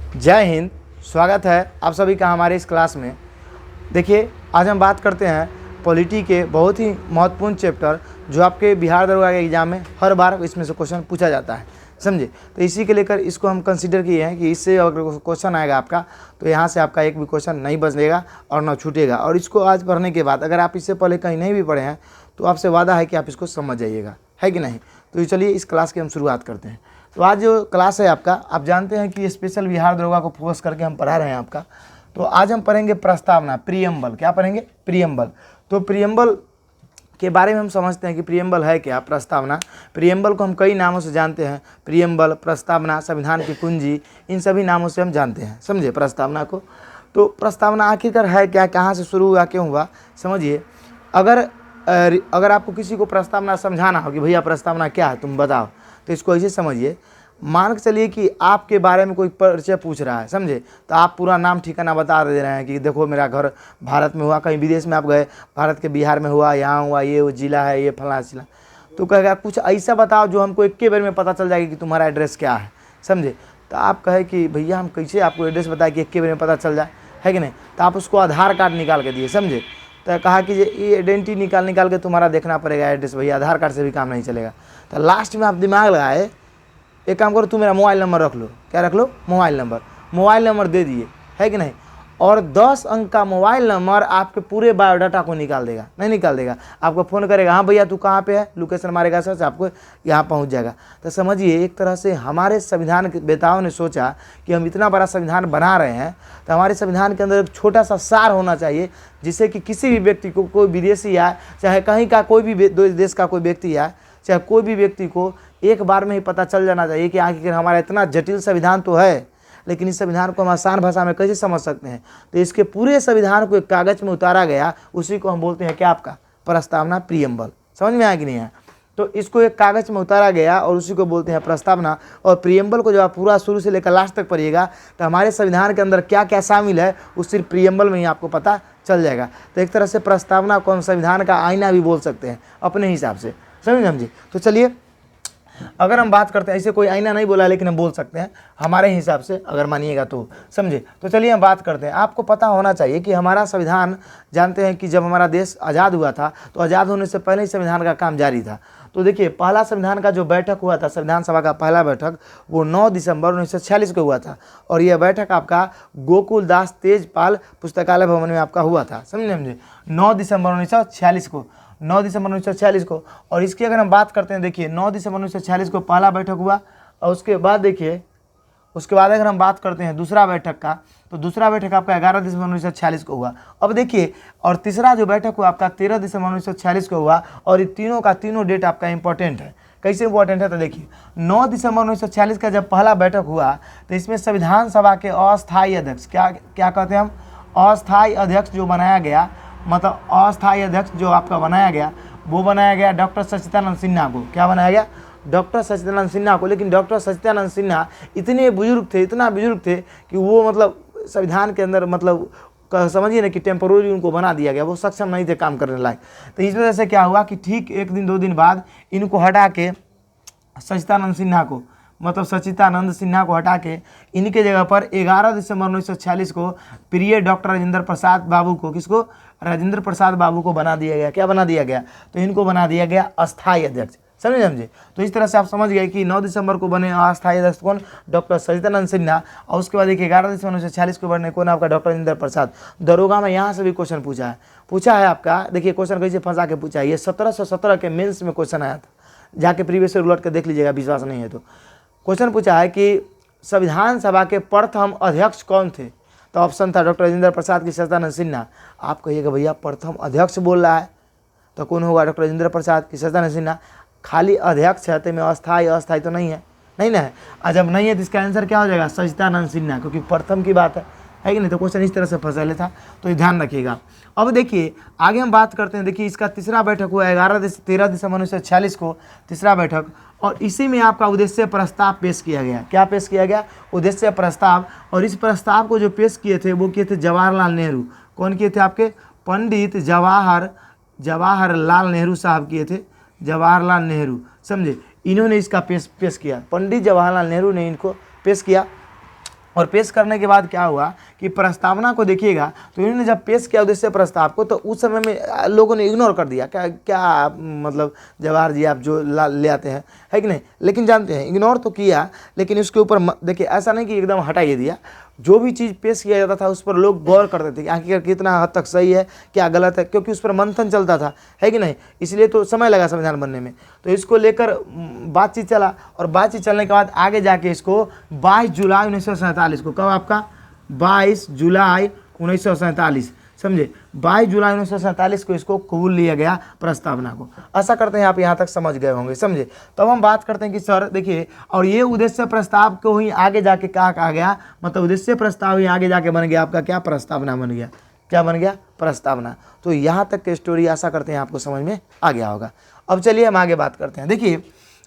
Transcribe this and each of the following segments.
जय हिंद। स्वागत है आप सभी का हमारे इस क्लास में। देखिए, आज हम बात करते हैं पॉलिटी के बहुत ही महत्वपूर्ण चैप्टर जो आपके बिहार दरोगा के एग्जाम में हर बार इसमें से क्वेश्चन पूछा जाता है, समझे। तो इसी के लेकर इसको हम कंसीडर किए हैं कि इससे अगर क्वेश्चन आएगा आपका तो यहाँ से आपका एक भी क्वेश्चन नहीं बचेगा और ना छूटेगा। और इसको आज पढ़ने के बाद अगर आप इससे पहले कहीं नहीं भी पढ़े हैं तो आपसे वादा है कि आप इसको समझ जाइएगा, है कि नहीं। तो चलिए इस क्लास की हम शुरुआत करते हैं। तो आज जो क्लास है आपका, आप जानते हैं कि स्पेशल बिहार दरोगा को फोकस करके हम पढ़ा रहे हैं आपका। तो आज हम पढ़ेंगे प्रस्तावना, प्रीएम्बल। क्या पढ़ेंगे? प्रीएम्बल। तो प्रीएम्बल के बारे में हम समझते हैं कि प्रीएम्बल है क्या। प्रस्तावना, प्रीएम्बल को हम कई नामों से जानते हैं। प्रीएम्बल, प्रस्तावना, संविधान की कुंजी, इन सभी नामों से हम जानते हैं, समझे प्रस्तावना को। तो प्रस्तावना आखिरकार है क्या, कहाँ से शुरू हुआ, क्यों हुआ, समझिए। अगर आपको किसी को प्रस्तावना समझाना हो कि भैया प्रस्तावना क्या है तुम बताओ, तो इसको ऐसे समझिए। मान के चलिए कि आपके बारे में कोई परिचय पूछ रहा है, समझे। तो आप पूरा नाम ठिकाना बता दे रहे हैं कि देखो मेरा घर भारत में हुआ, कहीं विदेश में आप गए, भारत के बिहार में हुआ, यहाँ हुआ, ये वो जिला है, ये फलाना जिला। तो कहेगा कुछ ऐसा बताओ जो हमको एक के बार में पता चल जाएगा कि तुम्हारा एड्रेस क्या है, समझे। तो आप कहे कि भैया हम कैसे आपको एड्रेस बताए कि एक के बार में पता चल जाए, है कि नहीं। तो आप उसको आधार कार्ड निकाल के दिए, समझे। तो कहा कि ये आइडेंटिटी निकाल के तुम्हारा देखना पड़ेगा एड्रेस, भैया आधार कार्ड से भी काम नहीं चलेगा। तो लास्ट में आप दिमाग लगाए, एक काम करो, तू मेरा मोबाइल नंबर रख लो। क्या रख लो? मोबाइल नंबर दे दिए, है कि नहीं। और 10 अंक का मोबाइल नंबर आपके पूरे बायोडाटा को निकाल देगा, नहीं निकाल देगा, आपको फ़ोन करेगा, हाँ भैया तू कहाँ पे है, लोकेशन मारेगा, सर आपको यहाँ पहुँच जाएगा। तो समझिए एक तरह से हमारे संविधान के बेताओं ने सोचा कि हम इतना बड़ा संविधान बना रहे हैं तो हमारे संविधान के अंदर एक छोटा सा सार होना चाहिए, जिससे कि किसी भी व्यक्ति को, कोई विदेशी आए चाहे कहीं का कोई भी देश का कोई व्यक्ति आए, चाहे कोई भी व्यक्ति को एक बार में ही पता चल जाना चाहिए कि आखिर हमारा इतना जटिल संविधान तो है, लेकिन इस संविधान को हम आसान भाषा में कैसे समझ सकते हैं। तो इसके पूरे संविधान को एक कागज में उतारा गया, उसी को हम बोलते हैं क्या आपका, प्रस्तावना, प्रीएम्बल। समझ में आया कि नहीं है। तो इसको एक कागज में उतारा गया और उसी को बोलते हैं प्रस्तावना। और प्रीएम्बल को जब आप पूरा शुरू से लेकर लास्ट तक पढ़िएगा तो हमारे संविधान के अंदर क्या क्या शामिल है उस सिर्फ प्रीएम्बल में ही आपको पता चल जाएगा। तो एक तरह से प्रस्तावना को हम संविधान का आईना भी बोल सकते हैं अपने हिसाब से, समझे। तो चलिए अगर हम बात करते हैं, ऐसे कोई आईना नहीं बोला लेकिन हम बोल सकते हैं हमारे हिसाब से, अगर मानिएगा तो, समझे। तो चलिए हम बात करते हैं। आपको पता होना चाहिए कि हमारा संविधान, जानते हैं कि जब हमारा देश आज़ाद हुआ था तो आज़ाद होने से पहले ही संविधान का काम जारी था। तो देखिए पहला संविधान का जो बैठक हुआ था, संविधान सभा का पहला बैठक, वो 9 दिसंबर 1946 को हुआ था। और यह बैठक आपका गोकुलदास तेजपाल पुस्तकालय भवन में आपका हुआ था, समझे। 9 दिसंबर 1946 को, 9 दिसंबर 1946 को। और इसकी अगर हम बात करते हैं, देखिए 9 दिसंबर 1946 को पहला बैठक हुआ। और उसके बाद देखिए, उसके बाद अगर हम बात करते हैं दूसरा बैठक का, तो दूसरा बैठक आपका 11 दिसंबर 1946 को हुआ। अब देखिए, और तीसरा जो बैठक हुआ आपका 13 दिसंबर 1946 को हुआ। और ये तीनों का तीनों डेट आपका इंपॉर्टेंट है। कैसे इंपॉर्टेंट है? तो देखिए 9 दिसंबर 1946 का जब पहला बैठक हुआ तो इसमें संविधान सभा के अस्थायी अध्यक्ष, क्या कहते हैं हम, अस्थायी अध्यक्ष जो बनाया गया, मतलब अस्थायी अध्यक्ष जो आपका बनाया गया, वो बनाया गया डॉक्टर सच्चिदानंद सिन्हा को। क्या बनाया गया? डॉक्टर सच्चिदानंद सिन्हा को। लेकिन डॉक्टर सच्चिदानंद सिन्हा इतने बुजुर्ग थे, इतना बुजुर्ग थे कि वो मतलब संविधान के अंदर मतलब समझिए ना कि टेम्पोररी उनको बना दिया गया, वो सक्षम नहीं थे काम करने लायक। तो इस वजह से क्या हुआ कि ठीक एक दिन 2 दिन बाद इनको हटा के सच्चिदानंद सिन्हा को, मतलब सच्चिदानंद सिन्हा को हटा के इनके जगह पर 11 दिसंबर 1946 को प्रिय डॉक्टर राजेंद्र प्रसाद बाबू को, किसको, राजेंद्र प्रसाद बाबू को बना दिया गया। क्या बना दिया गया? तो इनको बना दिया गया अस्थायी अध्यक्ष, समझे। तो इस तरह से आप समझ गए कि 9 दिसंबर को बने अस्थायी अध्यक्ष कौन, डॉक्टर सच्चिदानंद सिन्हा। और उसके बाद देखिए 11 दिसंबर 1946 को बने कौन, आपका डॉक्टर राजेंद्र प्रसाद। दरोगा में यहाँ से भी क्वेश्चन पूछा है आपका। देखिए क्वेश्चन कैसे फंसा के पूछा है, ये 1717 के मेंस में क्वेश्चन आया था, जाके प्रीवियस ईयर उलट के देख लीजिएगा, विश्वास नहीं है तो। क्वेश्चन पूछा है कि संविधान सभा के प्रथम अध्यक्ष कौन थे। तो ऑप्शन था डॉक्टर राजेंद्र प्रसाद की सच्चिदानंद सिन्हा। आप कहिएगा भैया प्रथम अध्यक्ष बोल रहा है तो कौन होगा, डॉक्टर राजेंद्र प्रसाद की सच्चिदानंद सिन्हा। खाली अध्यक्ष है तो में अस्थायी तो नहीं है, नहीं ना है। और जब नहीं है तो इसका आंसर क्या हो जाएगा, सच्चिदानंद सिन्हा, क्योंकि प्रथम की बात है कि नहीं। तो क्वेश्चन इस तरह से फंसा था, तो ये ध्यान रखिएगा। अब देखिए आगे हम बात करते हैं। देखिए इसका तीसरा बैठक हुआ 13 दिसंबर 1946 को, तीसरा बैठक। और इसी में आपका उद्देश्य प्रस्ताव पेश किया गया। क्या पेश किया गया? उद्देश्य प्रस्ताव। और इस प्रस्ताव को जो पेश किए थे वो किए थे जवाहरलाल नेहरू। कौन किए थे? आपके पंडित जवाहरलाल नेहरू साहब किए थे, जवाहरलाल नेहरू, समझे। इन्होंने इसका पेश किया, पंडित जवाहरलाल नेहरू ने इनको पेश किया। और पेश करने के बाद क्या हुआ कि प्रस्तावना को देखिएगा तो इन्होंने जब पेश किया उद्देश्य प्रस्ताव को, तो उस समय में लोगों ने इग्नोर कर दिया। क्या क्या मतलब जवाहर जी आप जो ले आते हैं, है कि नहीं, लेकिन जानते हैं इग्नोर तो किया, लेकिन उसके ऊपर देखिए ऐसा नहीं कि एकदम हटा ही दिया। जो भी चीज़ पेश किया जाता था उस पर लोग गौर करते थे कि आखिर कितना हद तक सही है, क्या गलत है, क्योंकि उस पर मंथन चलता था, है कि नहीं, इसलिए तो समय लगा संविधान बनने में। तो इसको लेकर बातचीत चला, और बातचीत चलने के बाद आगे जाके इसको 22 जुलाई 1947 को, कब आपका 22 जुलाई 1947, समझे, 22 जुलाई 1947 को इसको कबूल लिया गया प्रस्तावना को। ऐसा करते हैं आप यहाँ तक समझ गए होंगे, समझे। तो अब हम बात करते हैं कि सर देखिए, और ये उद्देश्य प्रस्ताव को ही आगे जाके क्या कहा गया, मतलब उद्देश्य प्रस्ताव ही आगे जाके बन गया आपका क्या, प्रस्तावना बन गया। क्या बन गया, प्रस्तावना। तो यहाँ तक की स्टोरी आशा करते हैं आपको समझ में आ गया होगा। अब चलिए हम आगे बात करते हैं। देखिए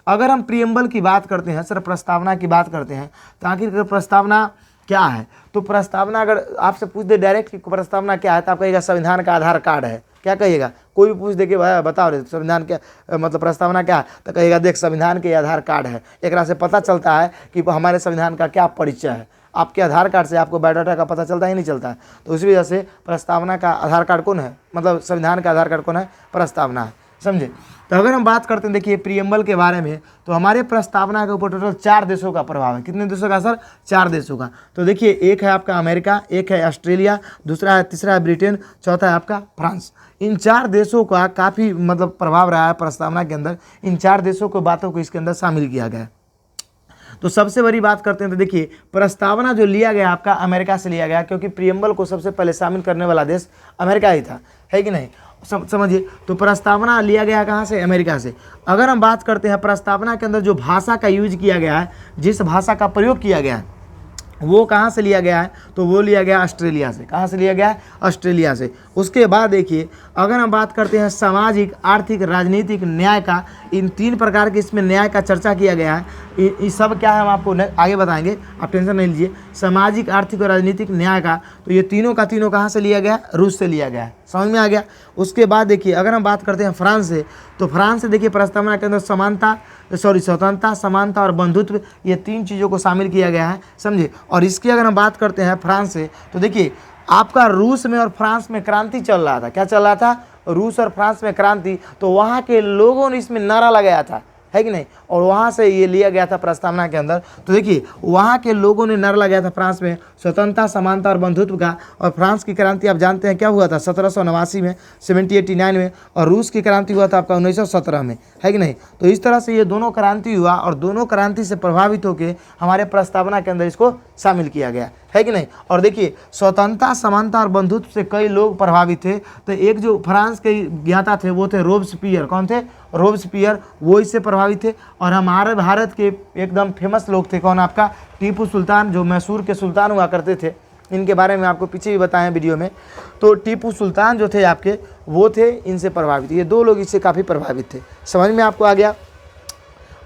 अगर हम प्रियम्बल की बात करते हैं, सर प्रस्तावना की बात करते हैं, तो आखिर प्रस्तावना क्या है। तो प्रस्तावना अगर आपसे पूछ दे डायरेक्ट कि प्रस्तावना क्या है, तो आप कहिएगा संविधान का आधार कार्ड है। क्या कहिएगा, कोई भी पूछ दे के बताओ रे संविधान क्या मतलब प्रस्तावना क्या है, तो कहिएगा देख संविधान के आधार कार्ड है। एक से पता चलता है कि हमारे संविधान का क्या परिचय है। आपके आधार कार्ड से आपको बायोडाटा का पता चलता ही नहीं चलता है। तो उसी वजह से प्रस्तावना का आधार कार्ड कौन है, मतलब संविधान का आधार कार्ड कौन है, प्रस्तावना है, समझे। तो अगर हम बात करते हैं देखिए प्रियम्बल के बारे में, तो हमारे प्रस्तावना के ऊपर टोटल 4 देशों का प्रभाव है। कितने देशों का सर, 4 देशों का। तो देखिए एक है आपका अमेरिका, एक है ऑस्ट्रेलिया, दूसरा है, तीसरा है ब्रिटेन, चौथा है आपका फ्रांस। इन 4 देशों का काफ़ी मतलब प्रभाव रहा है प्रस्तावना के अंदर। इन 4 देशों को बातों को इसके अंदर शामिल किया गया है। तो सबसे बड़ी बात करते हैं तो देखिए प्रस्तावना जो लिया गया आपका अमेरिका से लिया गया, क्योंकि प्रियम्बल को सबसे पहले शामिल करने वाला देश अमेरिका ही था, है कि नहीं, समझिए। तो प्रस्तावना लिया गया कहाँ से, अमेरिका से। अगर हम बात करते हैं प्रस्तावना के अंदर जो भाषा का यूज किया गया है, जिस भाषा का प्रयोग किया गया है, वो कहाँ से लिया गया है, तो वो लिया गया ऑस्ट्रेलिया से। कहाँ से लिया गया है, ऑस्ट्रेलिया से। उसके बाद देखिए अगर हम बात करते हैं सामाजिक, आर्थिक, राजनीतिक, न्याय का, इन 3 प्रकार के इसमें न्याय का चर्चा किया गया है। ये सब क्या है हम आपको आगे बताएंगे, आप टेंशन नहीं लीजिए। सामाजिक, आर्थिक और राजनीतिक न्याय का, तो ये तीनों का तीनों कहाँ से लिया गया, रूस से लिया गया है, समझ में आ गया। उसके बाद देखिए अगर हम बात करते हैं फ्रांस से, तो फ्रांस से देखिए प्रस्तावना के अंदर स्वतंत्रता, समानता और बंधुत्व, ये 3 चीज़ों को शामिल किया गया है, समझे। और इसकी अगर हम बात करते हैं फ्रांस से, तो देखिए आपका रूस में और फ्रांस में क्रांति चल रहा था। क्या चल रहा था, रूस और फ्रांस में क्रांति। तो वहाँ के लोगों ने इसमें नारा लगाया था, है कि नहीं, और वहाँ से ये लिया गया था प्रस्तावना के अंदर। तो देखिए वहाँ के लोगों ने नारा लगाया था फ्रांस में स्वतंत्रता, समानता और बंधुत्व का। और फ्रांस की क्रांति आप जानते हैं क्या हुआ था, 1789 में, 1789 में। और रूस की क्रांति हुआ था आपका 1917 में, है कि नहीं। तो इस तरह से ये दोनों क्रांति हुआ, और दोनों क्रांति से प्रभावित होकर हमारे प्रस्तावना के अंदर इसको शामिल किया गया, है कि नहीं। और देखिए स्वतंत्रता, समानता और बंधुत्व से कई लोग प्रभावित थे। तो एक जो फ्रांस के ज्ञाता थे वो थे रोबेस्पियर। कौन थे, रोबेस्पियर, वो इससे प्रभावित थे। और हमारे भारत के एकदम फेमस लोग थे, कौन, आपका टीपू सुल्तान, जो मैसूर के सुल्तान हुआ करते थे। इनके बारे में आपको पीछे भी बताएं वीडियो में। तो टीपू सुल्तान जो थे आपके, वो थे इनसे प्रभावित। ये 2 लोग इससे काफ़ी प्रभावित थे, समझ में आपको आ गया।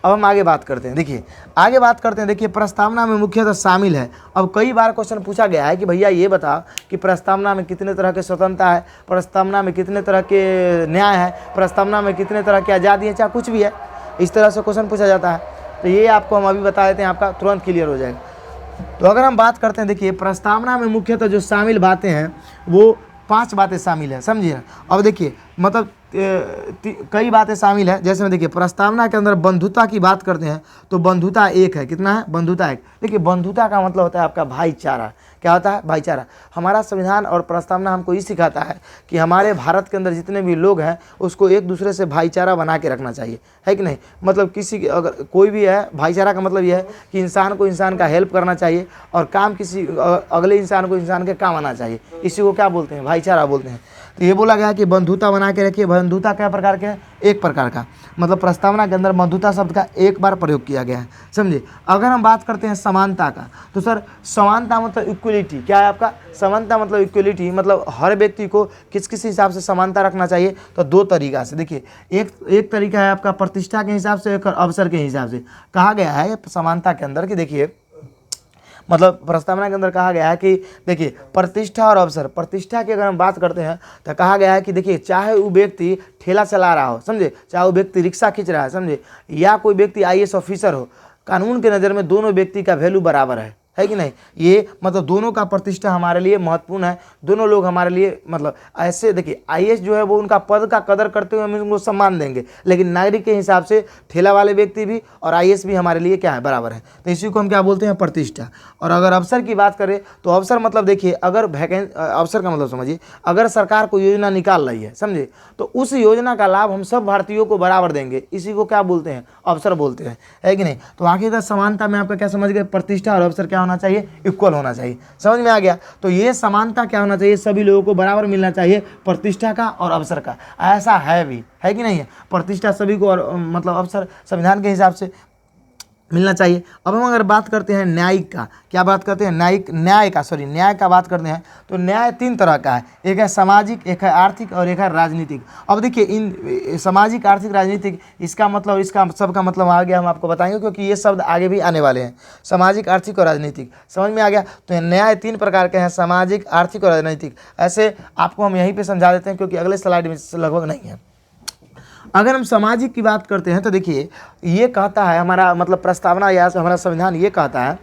अब हम आगे बात करते हैं। देखिए आगे बात करते हैं, देखिए प्रस्तावना में मुख्यतः शामिल है। अब कई बार क्वेश्चन पूछा गया है कि भैया ये बताओ कि प्रस्तावना में कितने तरह के स्वतंत्रता है, प्रस्तावना में कितने तरह के न्याय है, प्रस्तावना में कितने तरह की आज़ादी है, चाहे कुछ भी है, इस तरह से क्वेश्चन पूछा जाता है। तो ये आपको हम अभी बता देते हैं, आपका तुरंत क्लियर हो जाएगा। तो अगर हम बात करते हैं, देखिए प्रस्तावना में मुख्यतः जो शामिल बातें हैं वो 5 बातें शामिल है, समझिए। अब देखिए मतलब कई बातें शामिल है। जैसे में देखिए प्रस्तावना के अंदर बंधुता की बात करते हैं, तो बंधुता 1 है। कितना है, बंधुता 1। देखिए बंधुता का मतलब होता है आपका भाईचारा। क्या होता है, भाईचारा। हमारा संविधान और प्रस्तावना हमको ये सिखाता है कि हमारे भारत के अंदर जितने भी लोग हैं उसको एक दूसरे से भाईचारा बना के रखना चाहिए, है कि नहीं। मतलब किसी अगर कोई भी है, भाईचारा का मतलब यह है कि इंसान को इंसान का हेल्प करना चाहिए, और काम किसी अगले इंसान को इंसान के काम आना चाहिए। इसी को क्या बोलते हैं, भाईचारा बोलते हैं। तो ये बोला गया कि बंधुता बना के रखिए। बंधुता क्या प्रकार के है, 1 प्रकार का। मतलब प्रस्तावना के अंदर बंधुता शब्द का 1 बार प्रयोग किया गया है, समझे। अगर हम बात करते हैं समानता का, तो सर समानता मतलब इक्वलिटी। क्या है आपका, समानता मतलब इक्वलिटी, मतलब हर व्यक्ति को किस किस हिसाब से समानता रखना चाहिए। तो 2 तरीका से। देखिए एक तरीका है आपका प्रतिष्ठा के हिसाब से, एक अवसर के हिसाब से। कहा गया है समानता के अंदर कि देखिए मतलब प्रस्तावना के अंदर कहा गया है कि देखिए प्रतिष्ठा और अवसर। प्रतिष्ठा की अगर हम बात करते हैं तो कहा गया है कि देखिए चाहे वो व्यक्ति ठेला चला रहा हो, समझे, चाहे वो व्यक्ति रिक्शा खींच रहा है, समझे, या कोई व्यक्ति IAS ऑफिसर हो, कानून के नज़र में दोनों व्यक्ति का वैल्यू बराबर है है कि नहीं। ये मतलब दोनों का प्रतिष्ठा हमारे लिए महत्वपूर्ण है, दोनों लोग हमारे लिए मतलब ऐसे देखिए आईएएस जो है वो उनका पद का कदर करते हुए हम उनको सम्मान देंगे, लेकिन नागरिक के हिसाब से ठेला वाले व्यक्ति भी और आईएएस भी हमारे लिए क्या है, बराबर है। तो इसी को हम क्या बोलते हैं, प्रतिष्ठा। और अगर अवसर की बात करें तो अवसर मतलब देखिए अगर अवसर का मतलब समझिए, अगर सरकार कोई योजना निकाल रही है समझे, तो उस योजना का लाभ हम सब भारतीयों को बराबर देंगे, इसी को क्या बोलते हैं, अवसर बोलते हैं, है कि नहीं। तो आखिरकार समानता में आपका क्या समझ गए, प्रतिष्ठा और अवसर क्या होना चाहिए, इक्वल होना चाहिए, समझ में आ गया। तो ये समानता क्या होना चाहिए, सभी लोगों को बराबर मिलना चाहिए, प्रतिष्ठा का और अवसर का। ऐसा है भी, है कि नहीं है, प्रतिष्ठा सभी को और मतलब अवसर संविधान के हिसाब से मिलना चाहिए। अब हम अगर बात करते हैं न्यायिक का, क्या बात करते हैं, न्याय का बात करते हैं तो न्याय 3 तरह का है, एक है सामाजिक, एक है आर्थिक और एक है राजनीतिक। अब देखिए इन सामाजिक, आर्थिक, राजनीतिक, इसका मतलब इसका सबका मतलब आगे हम आपको बताएंगे, क्योंकि ये शब्द आगे भी आने वाले हैं। सामाजिक, आर्थिक और राजनीतिक, समझ में आ गया। तो न्याय 3 प्रकार के हैं, सामाजिक, आर्थिक और राजनीतिक। ऐसे आपको हम यहीं पर समझा देते हैं, क्योंकि अगले स्लाइड में लगभग नहीं है। अगर हम सामाजिक की बात करते हैं तो देखिए ये कहता है हमारा मतलब प्रस्तावना या हमारा संविधान ये कहता है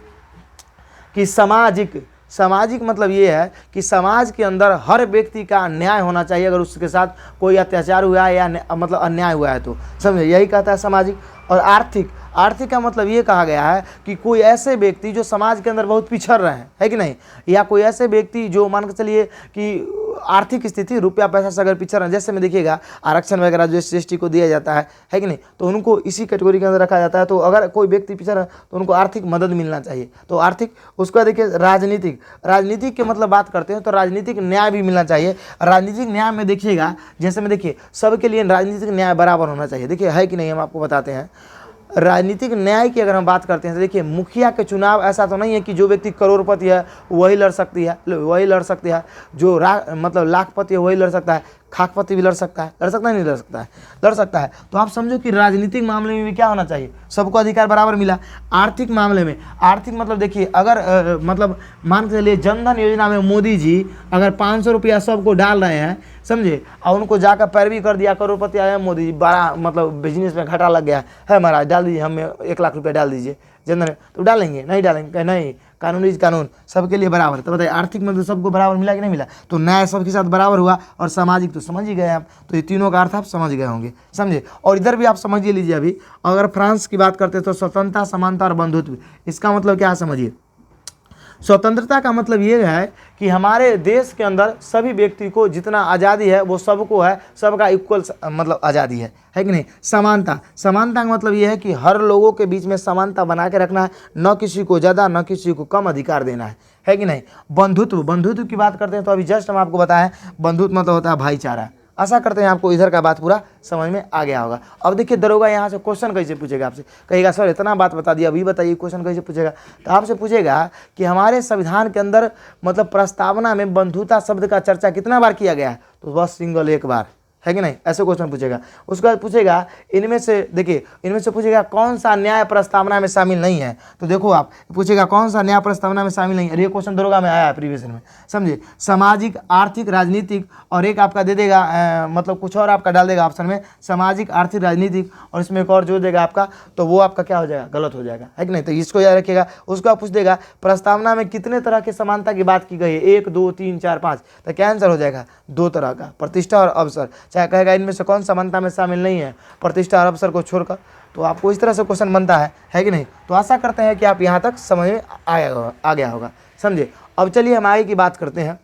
कि सामाजिक मतलब ये है कि समाज के अंदर हर व्यक्ति का न्याय होना चाहिए, अगर उसके साथ कोई अत्याचार हुआ है या मतलब अन्याय हुआ है तो, समझे, यही कहता है सामाजिक। और आर्थिक का मतलब ये कहा गया है कि कोई ऐसे व्यक्ति जो समाज के अंदर बहुत पिछड़ रहे हैं, है कि नहीं, या कोई ऐसे व्यक्ति जो मान के चलिए कि आर्थिक स्थिति रुपया पैसा से अगर पिछड़ रहे हैं, जैसे में देखिएगा आरक्षण वगैरह जो SC को दिया जाता है कि नहीं, तो उनको इसी कैटेगरी के अंदर रखा जाता है। तो अगर कोई व्यक्ति पिछड़ रहा है तो उनको आर्थिक मदद मिलना चाहिए, तो आर्थिक। उसका देखिए राजनीतिक के मतलब बात करते हैं तो राजनीतिक न्याय भी मिलना चाहिए। राजनीतिक न्याय में देखिएगा, जैसे में देखिए सबके लिए राजनीतिक न्याय बराबर होना चाहिए, देखिए है कि नहीं, हम आपको बताते हैं। राजनीतिक न्याय की अगर हम बात करते हैं तो देखिए मुखिया के चुनाव ऐसा तो नहीं है कि जो व्यक्ति करोड़पति है वही लड़ सकती है, जो मतलब लाखपति है वही लड़ सकता है, खाकपति भी लड़ सकता है, नहीं लड़ सकता है। तो आप समझो कि राजनीतिक मामले में भी क्या होना चाहिए, सबको अधिकार बराबर मिला। आर्थिक मामले में, आर्थिक मतलब देखिए अगर मतलब मान के चलिए जनधन योजना में मोदी जी अगर 500 रुपया सबको डाल रहे हैं, समझे, और उनको जाकर पैरवी कर दिया, करोड़पति आया मोदी जी, बड़ा मतलब बिजनेस में घाटा लग गया है महाराज, डाल दीजिए, हमें 1 लाख रुपया डाल दीजिए जनधन, तो डालेंगे, नहीं डालेंगे, नहीं, कानून सबके लिए बराबर। तो बताइए आर्थिक मतलब सबको बराबर मिला कि नहीं मिला, तो न्याय सबके साथ बराबर हुआ। और सामाजिक तो समझ ही गए आप, तो ये तीनों का अर्थ आप समझ गए होंगे, समझे। और इधर भी आप समझ लीजिए, अभी अगर फ्रांस की बात करते हैं तो स्वतंत्रता, समानता और बंधुत्व, इसका मतलब क्या समझिए। स्वतंत्रता का मतलब ये है कि हमारे देश के अंदर सभी व्यक्ति को जितना आज़ादी है वो सबको है, सबका इक्वल मतलब आज़ादी है कि नहीं। समानता का मतलब ये है कि हर लोगों के बीच में समानता बना के रखना है, न किसी को ज़्यादा न किसी को कम अधिकार देना है कि नहीं। बंधुत्व की बात करते हैं तो अभी जस्ट हम आपको बताएं, बंधुत्व मतलब होता है भाईचारा। आशा करते हैं आपको इधर का बात पूरा समझ में आ गया होगा। अब देखिए दरोगा यहाँ से क्वेश्चन कैसे पूछेगा आपसे, कहेगा सर इतना बात बता दिया, अभी बताइए क्वेश्चन कैसे पूछेगा। तो आपसे पूछेगा कि हमारे संविधान के अंदर मतलब प्रस्तावना में बंधुता शब्द का चर्चा कितना बार किया गया है, तो बस सिंगल 1 बार, है कि नहीं, ऐसे क्वेश्चन पूछेगा। उसके बाद पूछेगा इनमें से पूछेगा कौन सा न्याय प्रस्तावना में शामिल नहीं है, तो देखो आप पूछेगा कौन सा न्याय प्रस्तावना में शामिल नहीं है। ये क्वेश्चन दरोगा में आया है प्रीवियस में, समझे। सामाजिक, आर्थिक, राजनीतिक, और एक आपका दे देगा मतलब कुछ और आपका डाल देगा ऑप्शन में, सामाजिक, आर्थिक, राजनीतिक, और इसमें एक और जो देगा आपका, तो वो आपका क्या हो जाएगा, गलत हो जाएगा, है कि नहीं। तो इसको याद रखिएगा। उसको आप पूछ देगा प्रस्तावना में कितने तरह की समानता की बात की गई है, 1 2 3 4 5, तो क्या आंसर हो जाएगा, 2 तरह का, प्रतिष्ठा और अवसर। चाहे कहेगा इनमें से कौन समानता में शामिल नहीं है, प्रतिष्ठा और अवसर को छोड़कर, तो आपको इस तरह से क्वेश्चन बनता है कि नहीं। तो आशा करते हैं कि आप यहाँ तक समझ में आ गया होगा, समझे। अब चलिए हम आगे की बात करते हैं।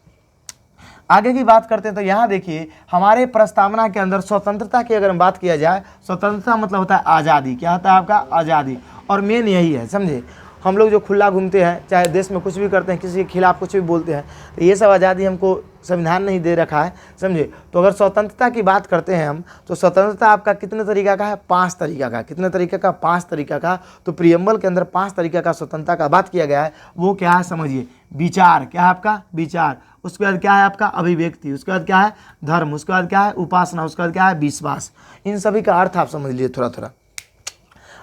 तो यहाँ देखिए हमारे प्रस्तावना के अंदर स्वतंत्रता की अगर हम बात किया जाए, स्वतंत्रता मतलब होता है आज़ादी। क्या होता है आपका, आज़ादी। और मेन यही है, समझे, हम लोग जो खुला घूमते हैं, चाहे देश में कुछ भी करते हैं, किसी के खिलाफ कुछ भी बोलते हैं, तो ये सब आज़ादी हमको संविधान नहीं दे रखा है, समझे। तो अगर स्वतंत्रता की बात करते हैं हम, तो स्वतंत्रता आपका कितने तरीका का है, 5 तरीका का। कितने तरीके का, 5 तरीका का। तो प्रियम्बल के अंदर 5 तरीका का स्वतंत्रता का बात किया गया है। वो क्या है समझिए, विचार, क्या है आपका विचार, उसके बाद क्या है आपका अभिव्यक्ति, उसके बाद क्या है धर्म, उसके बाद क्या है उपासना, उसके बाद क्या है विश्वास। इन सभी का अर्थ आप समझ लीजिए थोड़ा थोड़ा।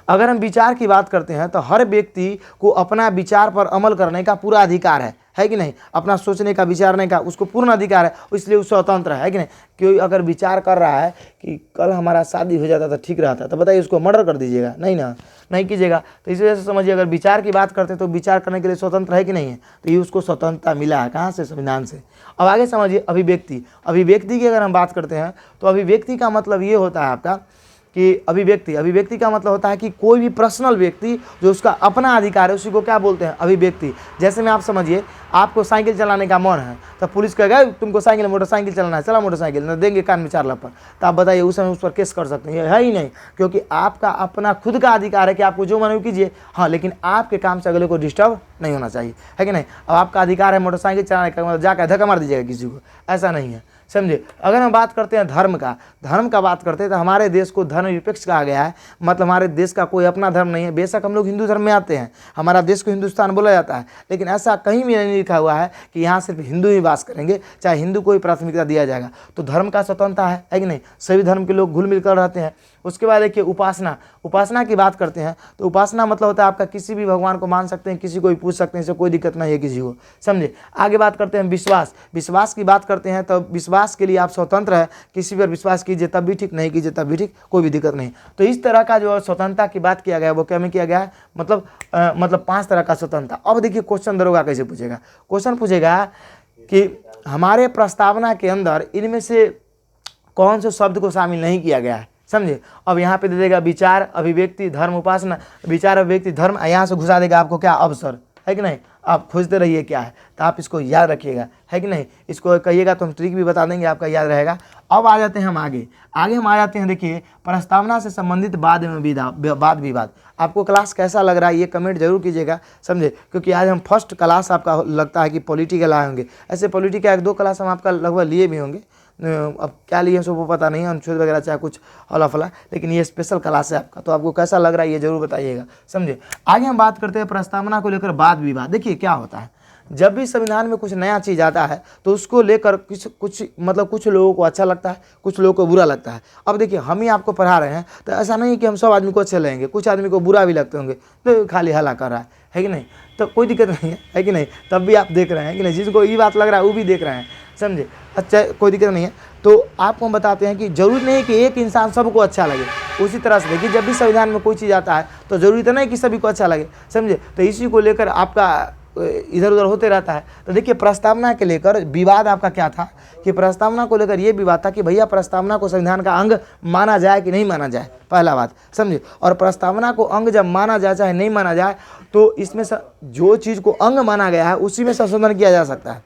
अगर हम विचार की बात करते हैं तो हर व्यक्ति को अपना विचार पर अमल करने का पूरा अधिकार है कि नहीं, अपना सोचने का, विचारने का उसको पूर्ण अधिकार है, इसलिए वो स्वतंत्र है कि नहीं। कोई अगर विचार कर रहा है कि कल हमारा शादी हो जाता तो ठीक रहता, तो बताइए उसको मर्डर कर दीजिएगा? नहीं ना, नहीं कीजिएगा। तो इस वजह से समझिए, अगर विचार की बात करते हैं तो विचार करने के लिए स्वतंत्र है कि नहीं है, तो ये उसको स्वतंत्रता मिला है कहाँ से? संविधान से। अब आगे समझिए अभिव्यक्ति। अभिव्यक्ति की अगर हम बात करते हैं तो अभिव्यक्ति का मतलब ये होता है आपका कि अभिव्यक्ति का मतलब होता है कि कोई भी पर्सनल व्यक्ति जो उसका अपना अधिकार है उसी को क्या बोलते हैं? अभिव्यक्ति। जैसे में आप समझिए, आपको साइकिल चलाने का मन है तो पुलिस कहेगा तुमको साइकिल मोटरसाइकिल चलाना है, चला मोटरसाइकिल, न देंगे कान में 4 लपड़, तो आप बताइए उस समय उस पर केस कर सकते हैं? है ही नहीं, क्योंकि आपका अपना खुद का अधिकार है कि आपको जो मन हो कीजिए। हाँ, लेकिन आपके काम से अगले को डिस्टर्ब नहीं होना चाहिए, है कि नहीं। अब आपका अधिकार है मोटरसाइकिल चलाने का, मतलब जाकर धक्का मार दीजिएगा किसी को, ऐसा नहीं है, समझे। अगर हम बात करते हैं धर्म का बात करते हैं तो हमारे देश को धर्मनिरपेक्ष कहा गया है। मतलब हमारे देश का कोई अपना धर्म नहीं है। बेशक हम लोग हिंदू धर्म में आते हैं, हमारा देश को हिंदुस्तान बोला जाता है, लेकिन ऐसा कहीं भी नहीं लिखा हुआ है कि यहाँ सिर्फ हिंदू ही वास करेंगे, चाहे हिंदू को ही प्राथमिकता दिया जाएगा। तो धर्म का स्वतंत्रता है कि नहीं, सभी धर्म के लोग घुल मिल कर रहते हैं। उसके बाद देखिए उपासना की बात करते हैं तो उपासना मतलब होता है आपका किसी भी भगवान को मान सकते हैं, किसी को भी पूछ सकते हैं, इससे कोई दिक्कत नहीं है किसी को, समझे। आगे बात करते हैं विश्वास की बात करते हैं तो विश्वास के लिए आप स्वतंत्र है, किसी पर विश्वास कीजिए तब भी ठीक, नहीं कीजिए तब भी ठीक, कोई भी दिक्कत नहीं। तो इस तरह का जो स्वतंत्रता की बात किया गया है वो क्या में किया गया है, मतलब 5 तरह का स्वतंत्रता। अब देखिए क्वेश्चन दरोगा कैसे पूछेगा, क्वेश्चन पूछेगा कि हमारे प्रस्तावना के अंदर इनमें से कौन से शब्द को शामिल नहीं किया गया है, समझे। अब यहाँ पे दे देगा विचार, अभिव्यक्ति, धर्म, उपासना, विचार, अभिव्यक्ति, धर्म, यहाँ से घुसा देगा आपको क्या? अवसर, है कि नहीं। आप खोजते रहिए क्या है, तो आप इसको याद रखिएगा, है कि नहीं। इसको कहिएगा तो हम ट्रिक भी बता देंगे, आपका याद रहेगा। अब आ जाते हैं हम आगे हम आ जाते हैं, देखिए प्रस्तावना से संबंधित वाद विवाद। आपको क्लास कैसा लग रहा है ये कमेंट जरूर कीजिएगा, समझे, क्योंकि आज हम फर्स्ट क्लास आपका लगता है कि पॉलिटिकल आए होंगे। ऐसे पॉलिटिकल 1-2 क्लास हम आपका लगभग लिए भी होंगे, अब क्या लिए सब वो पता नहीं, अनुच्छेद वगैरह चाहे कुछ हला फला, लेकिन ये स्पेशल क्लास है आपका। तो आपको कैसा लग रहा है ये जरूर बताइएगा, समझे। आगे हम बात करते हैं प्रस्तावना को लेकर वाद विवाद। देखिए क्या होता है, जब भी संविधान में कुछ नया चीज़ आता है तो उसको लेकर कुछ लोगों को अच्छा लगता है, कुछ लोगों को बुरा लगता है। अब देखिए हम ही आपको पढ़ा रहे हैं तो ऐसा नहीं है कि हम सब आदमी को अच्छे लगेंगे, कुछ आदमी को बुरा भी लगते होंगे, तो खाली हल्ला कर रहा है कि नहीं, तो कोई दिक्कत नहीं है कि नहीं। तब भी आप देख रहे हैं कि नहीं, जिसको ये बात लग रहा है वो भी देख रहे हैं, समझे। अच्छा, कोई दिक्कत नहीं है। तो आपको हम बताते हैं कि जरूरी नहीं है कि एक इंसान सबको अच्छा लगे। उसी तरह से देखिए, जब भी संविधान में कोई चीज़ आता है तो जरूरी तो नहीं कि सभी को अच्छा लगे, समझे। तो इसी को लेकर आपका इधर उधर होते रहता है। तो देखिए प्रस्तावना के लेकर विवाद आपका क्या था कि प्रस्तावना को लेकर ये विवाद था कि भैया प्रस्तावना को संविधान का अंग माना जाए कि नहीं माना जाए, पहला बात, समझे। और प्रस्तावना को अंग जब माना जाए चाहे नहीं माना जाए तो इसमें जो चीज़ को अंग माना गया है उसी में संशोधन किया जा सकता है।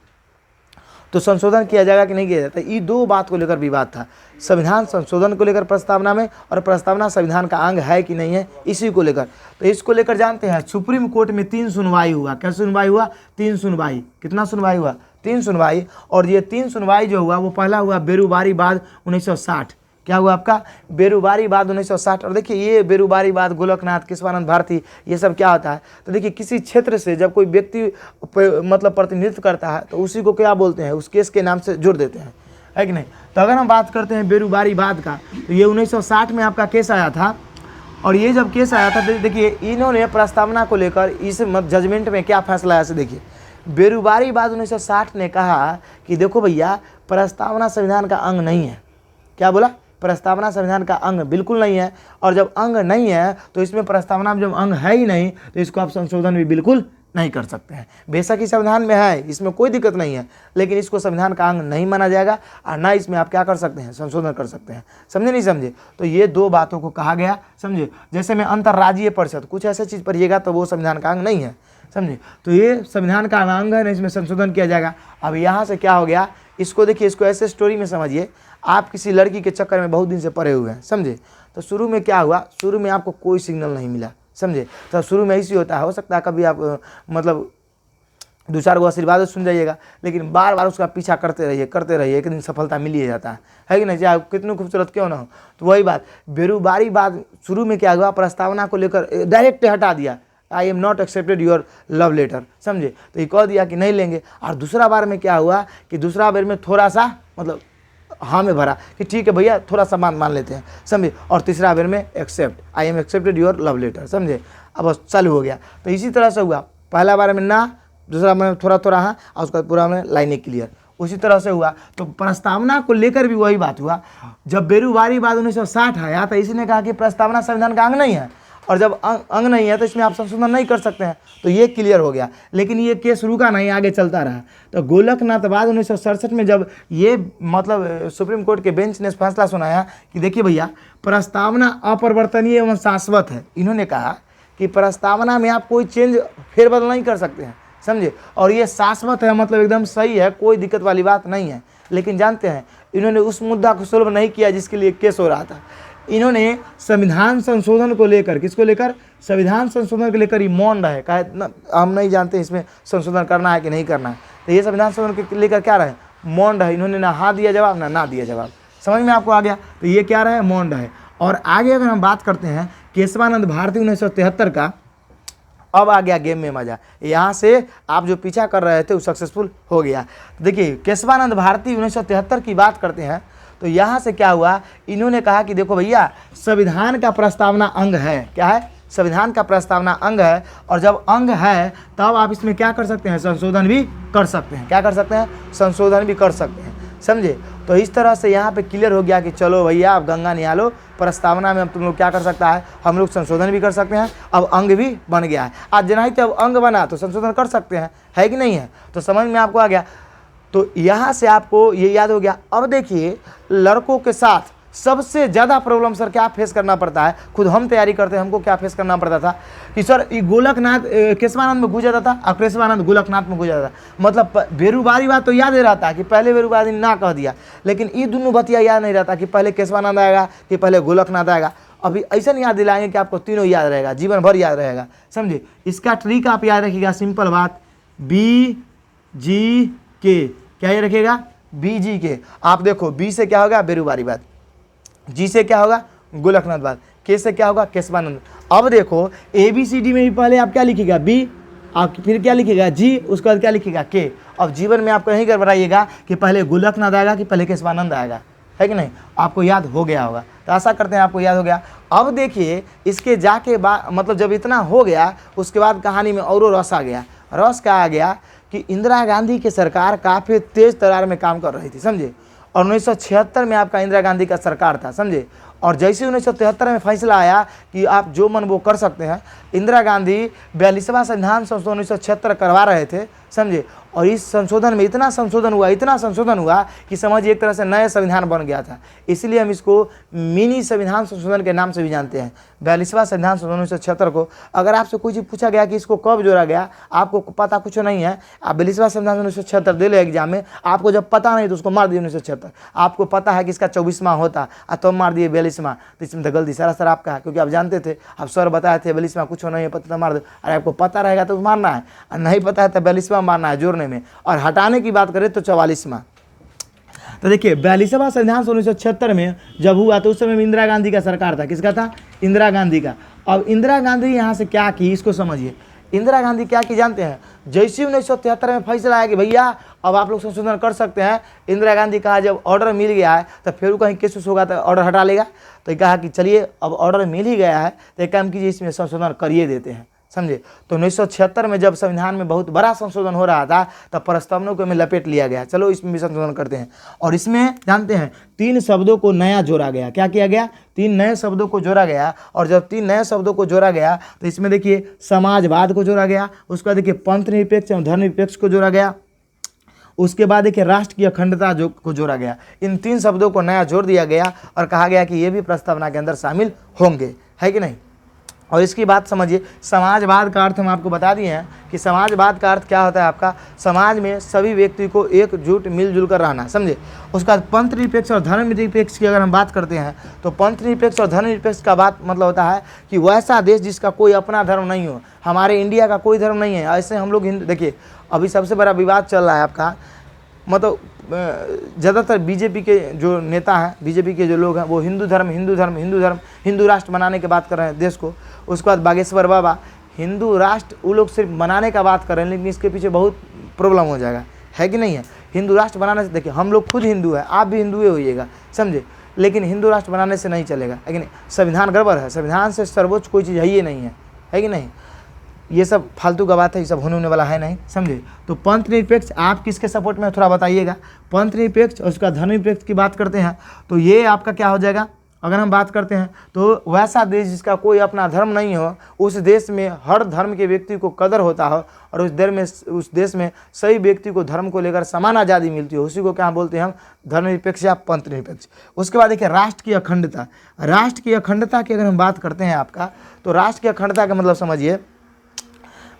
तो संशोधन किया जाएगा कि नहीं किया जाता, ये 2 बात को लेकर विवाद था। संविधान संशोधन को लेकर प्रस्तावना में, और प्रस्तावना संविधान का अंग है कि नहीं है इसी को लेकर। तो इसको लेकर जानते हैं सुप्रीम कोर्ट में 3 सुनवाई हुआ। क्या सुनवाई हुआ? 3 सुनवाई। कितना सुनवाई हुआ? 3 सुनवाई। और ये 3 सुनवाई जो हुआ वो पहला हुआ बेरुबारी बाद 1960। क्या हुआ आपका? बेरुबारी बाद 1960। और देखिए ये बेरुबारी बाद, गोलकनाथ, केशवानंद भारती, ये सब क्या होता है, तो देखिए किसी क्षेत्र से जब कोई व्यक्ति मतलब प्रतिनिधित्व करता है तो उसी को क्या बोलते हैं, उस केस के नाम से जोड़ देते हैं, है कि नहीं। तो अगर हम बात करते हैं बेरुबारी बाद का, तो ये 1960 में आपका केस आया था। और ये जब केस आया था तो देखिए इन्होंने प्रस्तावना को लेकर इस जजमेंट में क्या फैसला आया, देखिए बेरुबारी बाद 1960 ने कहा कि देखो भैया प्रस्तावना संविधान का अंग नहीं है। क्या बोला? प्रस्तावना संविधान का अंग बिल्कुल नहीं है। और जब अंग नहीं है तो इसमें प्रस्तावना में जब अंग है ही नहीं तो इसको आप संशोधन भी बिल्कुल नहीं कर सकते हैं। बेशक ही संविधान में है, इसमें कोई दिक्कत नहीं है, लेकिन इसको संविधान का अंग नहीं माना जाएगा और ना इसमें आप क्या कर सकते हैं, संशोधन कर सकते हैं। समझे नहीं समझे? तो ये 2 बातों को कहा गया, समझे। जैसे में अंतर्राज्यीय परिषद, कुछ ऐसे चीज़ पढ़िएगा तो वो संविधान का अंग नहीं है, समझे। तो ये संविधान का अंग है ना, इसमें संशोधन किया जाएगा। अब यहाँ से क्या हो गया, इसको देखिए, इसको ऐसे स्टोरी में समझिए। आप किसी लड़की के चक्कर में बहुत दिन से पड़े हुए हैं, समझे। तो शुरू में क्या हुआ, शुरू में आपको कोई सिग्नल नहीं मिला, समझे। तो शुरू में ऐसी होता है, हो सकता है कभी आप मतलब 2-4 गो आशीर्वाद सुन जाइएगा, लेकिन बार बार उसका पीछा करते रहिए, एक दिन सफलता मिल ही जाता है कि नहीं, चाहे कितनी खूबसूरत क्यों ना हो। तो वही बात, बेरुबारी बाद शुरू में क्या हुआ, प्रस्तावना को लेकर डायरेक्ट हटा दिया, I am not accepted your love letter, समझे। तो ये कह दिया कि नहीं लेंगे। और दूसरा बार में क्या हुआ कि दूसरा बार में थोड़ा सा मतलब हाँ में भरा कि ठीक है भैया थोड़ा सा मान लेते हैं, समझे। और तीसरा बार में accept, I am accepted your love letter, समझे। अब चालू हो गया। तो इसी तरह से हुआ, पहला बार में ना, दूसरा में थोड़ा थोड़ा हाँ और उसका पूरा में लाइनें क्लियर। उसी तरह से हुआ। तो प्रस्तावना को लेकर भी वही बात हुआ। जब बेरूवारीवाद 1960 आया तो इसी ने कहा कि प्रस्तावना संविधान का अंग नहीं है, और जब अंग नहीं है तो इसमें आप संशोधन नहीं कर सकते हैं, तो ये क्लियर हो गया। लेकिन ये केस रुका नहीं, आगे चलता रहा। तो गोलकनाथवाद 1967 में जब ये मतलब सुप्रीम कोर्ट के बेंच ने फैसला सुनाया कि देखिए भैया, प्रस्तावना अपरिवर्तनीय एवं शाश्वत है। इन्होंने कहा कि प्रस्तावना में आप कोई चेंज फेरबदल नहीं कर सकते हैं, समझे, और ये शाश्वत है, मतलब एकदम सही है, कोई दिक्कत वाली बात नहीं है। लेकिन जानते हैं इन्होंने उस मुद्दा को सोल्व नहीं किया जिसके लिए केस हो रहा था। इन्होंने संविधान संशोधन को लेकर, किसको लेकर, संविधान संशोधन को लेकर ही मौन रहे, कहा हम नहीं जानते इसमें संशोधन करना है कि नहीं करना है। तो ये संविधान संशोधन को लेकर क्या रहे, मौन रहे। इन्होंने ना हाँ दिया जवाब ना दिया जवाब। समझ में आपको आ गया। तो ये क्या रहे, मौन रहे। और आगे अगर हम बात करते हैं केशवानंद भारती 1973 का, अब आ गया गेम में मजा। यहाँ से आप जो पीछा कर रहे थे वो सक्सेसफुल हो गया। देखिए केशवानंद भारती 1973 की बात करते हैं तो यहाँ से क्या हुआ, इन्होंने कहा कि देखो भैया, संविधान का प्रस्तावना अंग है। क्या है, संविधान का प्रस्तावना अंग है, और जब अंग है तब आप इसमें क्या कर सकते हैं, संशोधन भी कर सकते हैं। क्या कर सकते हैं, संशोधन भी कर सकते हैं, समझे। तो इस तरह से यहाँ पे क्लियर हो गया कि चलो भैया अब गंगा निहालो, प्रस्तावना में अब तुम लोग क्या कर सकता है, हम लोग संशोधन भी कर सकते हैं। अब अंग भी बन गया है। आज जनाई तो अब अंग बना तो संशोधन कर सकते हैं, है कि नहीं है। तो समझ में आपको आ गया। तो यहाँ से आपको ये याद हो गया। अब देखिए लड़कों के साथ सबसे ज़्यादा प्रॉब्लम सर क्या फेस करना पड़ता है, खुद हम तैयारी करते हैं, हमको क्या फेस करना पड़ता था कि सर ये गोलकनाथ केशवानंद में घुस जाता था और केशवानंद गोलकनाथ में घुस जाता था। मतलब बेरूवारीवाद तो याद ही रहता कि पहले बेरूवारी ना कह दिया, लेकिन ये दोनों बतिया याद नहीं रहता कि पहले केशवानंद आएगा कि पहले गोलकनाथ आएगा। अभी ऐसा नहीं याद दिलाएंगे कि आपको तीनों याद रहेगा, जीवन भर याद रहेगा, समझे। इसका ट्रिक आप याद रखिएगा, सिंपल बात, BGK। क्या ये रखिएगा, BGK। आप देखो बी से क्या होगा, बेरूवारीवाद, जी से क्या होगा, गोलकनाथवाद, के से क्या होगा, केशवानंद। अब देखो ABCD में भी पहले आप क्या लिखिएगा, बी, आप फिर क्या लिखिएगा, जी, उसके बाद क्या लिखिएगा, के। अब जीवन में आप कहीं गड़बड़ाइएगा कि पहले गोलकनाथ आएगा कि पहले केशवानंद आएगा, है कि नहीं। आपको याद हो गया होगा, तो आशा करते हैं आपको याद हो गया। अब देखिए इसके जाके बाद मतलब जब इतना हो गया उसके बाद कहानी में और रस आ गया। रस क्या आ गया कि इंदिरा गांधी की सरकार काफ़ी तेज़ तरार में काम कर रही थी, समझे। और 1976 में आपका इंदिरा गांधी का सरकार था, समझे। और जैसे 1973 में फैसला आया कि आप जो मन वो कर सकते हैं, इंदिरा गांधी 42वां संविधान संशोधन 1976 करवा रहे थे, समझे। और इस संशोधन में इतना संशोधन हुआ कि समझिए एक तरह से नया संविधान बन गया था। इसलिए हम इसको मिनी संविधान संशोधन के नाम से भी जानते हैं, 42वां संविधान संशोधन 1976 को। अगर आपसे कोई चीज़ पूछा गया कि इसको कब जोड़ा गया, आपको पता कुछ नहीं है, आप 42वां संविधान 1976 दे ले एग्जाम में, आपको जब पता नहीं तो उसको मार दिए 1976। आपको पता है कि इसका 24वां होता और तो मार दिए 42वां, तो इसमें तो गलती सरासर आपका है, क्योंकि आप जानते थे, आप सर बताए थे 42वां कुछ नहीं है, पता मार दो। अरे आपको पता रहेगा तो मारना है, और नहीं पता है तो 42वां मारना है जोड़ने में। और हटाने की बात करें तो 44वां। तो देखिए 42वां संविधान 1976 में जब हुआ तो उस समय में इंदिरा गांधी का सरकार था। किसका था, इंदिरा गांधी का। अब इंदिरा गांधी यहाँ से क्या की, इसको समझिए। इंदिरा गांधी क्या की जानते हैं, जैसे 1973 में फैसला आया कि भैया अब आप लोग संशोधन कर सकते हैं, इंदिरा गांधी कहा जब ऑर्डर मिल गया है तो फिर कहीं केस होगा तो ऑर्डर हटा लेगा। तो कहा कि चलिए अब ऑर्डर मिल ही गया है तो एक काम कीजिए, इसमें संशोधन करिए देते हैं, समझे। तो 1976 में जब संविधान में बहुत बड़ा संशोधन हो रहा था तब प्रस्तावनों को में लपेट लिया गया, चलो इसमें भी संशोधन करते हैं। और इसमें जानते हैं 3 शब्दों को नया जोड़ा गया। क्या किया गया, 3 नए शब्दों को जोड़ा गया। और जब 3 नए शब्दों को जोड़ा गया तो इसमें देखिए समाजवाद को जोड़ा गया, उसके बाद देखिए पंथनिरपेक्ष एवं धर्मनिरपेक्ष को जोड़ा गया, उसके बाद देखिए राष्ट्र की अखंडता को जोड़ा गया। इन 3 शब्दों को नया जोड़ दिया गया और कहा गया कि ये भी प्रस्तावना के अंदर शामिल होंगे, है कि नहीं। और इसकी बात समझिए, समाजवाद का अर्थ हम आपको बता दिए हैं कि समाजवाद का अर्थ क्या होता है आपका, समाज में सभी व्यक्ति को एकजुट मिलजुल कर रहना, समझे। उसका पंथनिरपेक्ष और धर्मनिरपेक्ष की अगर हम बात करते हैं तो पंथनिरपेक्ष और धर्मनिरपेक्ष का बात मतलब होता है कि वैसा देश जिसका कोई अपना धर्म नहीं हो। हमारे इंडिया का कोई धर्म नहीं है, ऐसे हम लोग हिंदू। देखिए अभी सबसे बड़ा विवाद चल रहा है आपका, मतलब ज़्यादातर बीजेपी के जो नेता हैं, बीजेपी के जो लोग हैं, वो हिंदू राष्ट्र बनाने की बात कर रहे हैं देश को। उसके बाद बागेश्वर बाबा हिंदू राष्ट्र वो लोग सिर्फ बनाने का बात कर रहे हैं, लेकिन इसके पीछे बहुत प्रॉब्लम हो जाएगा, है कि नहीं है। हिंदू राष्ट्र बनाने से, देखिए हम लोग खुद हिंदू हैं, आप भी हिंदू होइएगा, समझे, लेकिन हिंदू राष्ट्र बनाने से नहीं चलेगा, है कि नहीं। संविधान गड़बड़ है, संविधान से सर्वोच्च कोई चीज़ है ही नहीं है कि नहीं। ये सब फालतू का बात है, ये सब होने वाला है नहीं, समझे। तो पंथ निरपेक्ष आप किसके सपोर्ट में थोड़ा बताइएगा। पंथ निरपेक्ष और उसका धर्मनिरपेक्ष की बात करते हैं तो ये आपका क्या हो जाएगा, अगर हम बात करते हैं तो वैसा देश जिसका कोई अपना धर्म नहीं हो, उस देश में हर धर्म के व्यक्ति को कदर होता हो और उस देश में सही व्यक्ति को धर्म को लेकर समान आज़ादी मिलती हो, उसी को क्या बोलते हैं हम, धर्मनिरपेक्ष या पंथ निरपेक्ष। उसके बाद देखिए राष्ट्र की अखंडता। राष्ट्र की अखंडता की अगर हम बात करते हैं आपका, तो राष्ट्र की अखंडता का मतलब समझिए,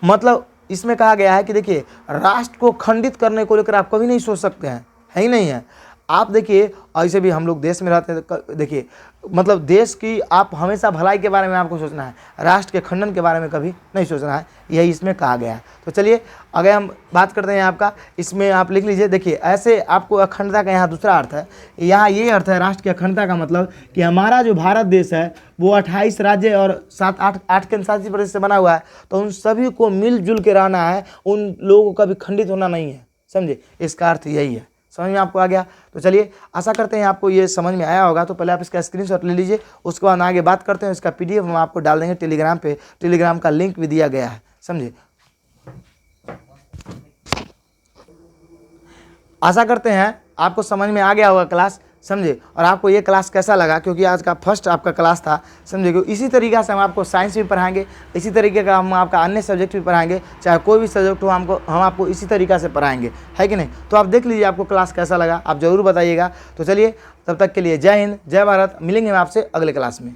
मतलब इसमें कहा गया है कि देखिए राष्ट्र को खंडित करने को लेकर आप कभी नहीं सोच सकते हैं, है ही नहीं है। आप देखिए ऐसे भी हम लोग देश में रहते हैं, देखिए मतलब देश की आप हमेशा भलाई के बारे में आपको सोचना है, राष्ट्र के खंडन के बारे में कभी नहीं सोचना है, यही इसमें कहा गया है। तो चलिए अगर हम बात करते हैं आपका, इसमें आप लिख लीजिए, देखिए ऐसे आपको अखंडता का यहाँ दूसरा अर्थ है, यहाँ ये अर्थ है राष्ट्र की अखंडता का मतलब कि हमारा जो भारत देश है वो 28 राज्य और 8 केंद्रशासित प्रदेश से बना हुआ है, तो उन सभी को मिलजुल के रहना है, उन लोगों का भी खंडित होना नहीं है, समझे, इसका अर्थ यही है। समझ में आपको आ गया। तो चलिए आशा करते हैं आपको ये समझ में आया होगा। तो पहले आप इसका स्क्रीनशॉट ले लीजिए, उसके बाद आगे बात करते हैं। इसका PDF हम आपको डाल देंगे टेलीग्राम पे, टेलीग्राम का लिंक भी दिया गया है, समझे। आशा करते हैं आपको समझ में आ गया होगा क्लास, समझे। और आपको ये क्लास कैसा लगा, क्योंकि आज का फर्स्ट आपका क्लास था, समझे। क्योंकि इसी तरीक़े से हम आपको साइंस भी पढ़ाएंगे, इसी तरीके का हम आपका अन्य सब्जेक्ट भी पढ़ाएंगे, चाहे कोई भी सब्जेक्ट हो हम आपको इसी तरीक़े से पढ़ाएंगे, है कि नहीं। तो आप देख लीजिए आपको क्लास कैसा लगा, आप ज़रूर बताइएगा। तो चलिए तब तक के लिए जय हिंद, जय भारत, मिलेंगे हम आपसे अगले क्लास में।